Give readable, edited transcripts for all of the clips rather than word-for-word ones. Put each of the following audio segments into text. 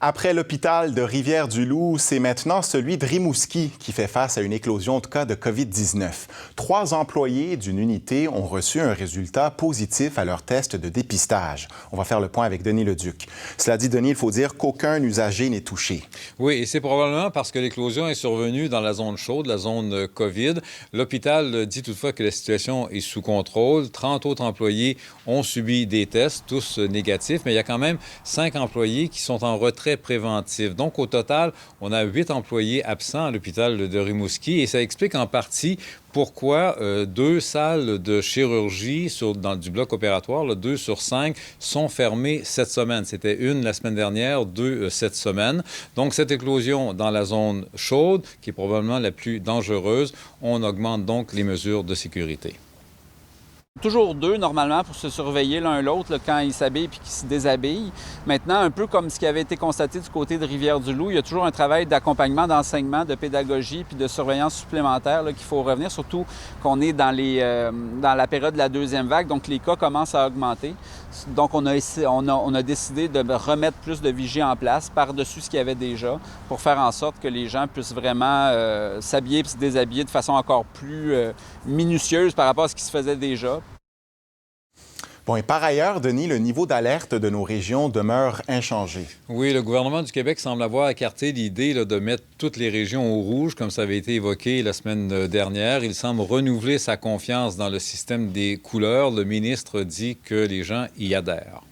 Après l'hôpital de Rivière-du-Loup, c'est maintenant celui de Rimouski qui fait face à une éclosion de cas de COVID-19. 3 employés d'une unité ont reçu un résultat positif à leur test de dépistage. On va faire le point avec Denis Leduc. Cela dit, Denis, il faut dire qu'aucun usager n'est touché. Oui, et c'est probablement parce que l'éclosion est survenue dans la zone chaude, la zone COVID. L'hôpital dit toutefois que la situation est sous contrôle. 30 autres employés ont subi des tests, tous négatifs, mais il y a quand même 5 employés qui sont en retrait préventif. Donc, au total, on a 8 employés absents à l'hôpital de Rimouski et ça explique en partie pourquoi 2 salles de chirurgie du bloc opératoire, 2 sur 5, sont fermées cette semaine. C'était une la semaine dernière, 2 cette semaine. Donc, cette éclosion dans la zone chaude, qui est probablement la plus dangereuse, on augmente donc les mesures de sécurité. Toujours 2, normalement, pour se surveiller l'un l'autre quand ils s'habillent puis qu'ils se déshabillent. Maintenant, un peu comme ce qui avait été constaté du côté de Rivière-du-Loup, il y a toujours un travail d'accompagnement, d'enseignement, de pédagogie puis de surveillance supplémentaire qu'il faut revenir, surtout qu'on est dans la période de la deuxième vague, donc les cas commencent à augmenter. Donc, on a décidé de remettre plus de vigie en place par-dessus ce qu'il y avait déjà pour faire en sorte que les gens puissent vraiment s'habiller et se déshabiller de façon encore plus minutieuse par rapport à ce qui se faisait déjà. Bon, et par ailleurs, Denis, le niveau d'alerte de nos régions demeure inchangé. Oui, le gouvernement du Québec semble avoir écarté l'idée de mettre toutes les régions au rouge, comme ça avait été évoqué la semaine dernière. Il semble renouveler sa confiance dans le système des couleurs. Le ministre dit que les gens y adhèrent.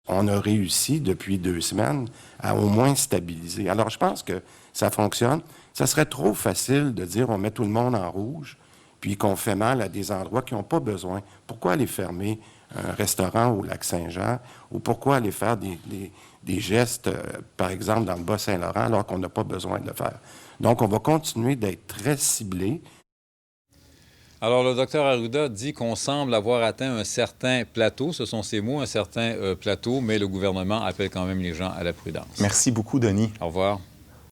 On a réussi depuis 2 semaines à au moins stabiliser. Alors, je pense que ça fonctionne. Ça serait trop facile de dire on met tout le monde en rouge, puis qu'on fait mal à des endroits qui n'ont pas besoin. Pourquoi aller fermer un restaurant au Lac-Saint-Jean ou pourquoi aller faire des gestes, par exemple, dans le Bas-Saint-Laurent, alors qu'on n'a pas besoin de le faire? Donc, on va continuer d'être très ciblés. Alors, le docteur Arruda dit qu'on semble avoir atteint un certain plateau, ce sont ses mots, un certain plateau, mais le gouvernement appelle quand même les gens à la prudence. Merci beaucoup, Denis. Au revoir.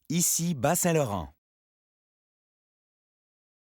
Ici, Bas-Saint-Laurent.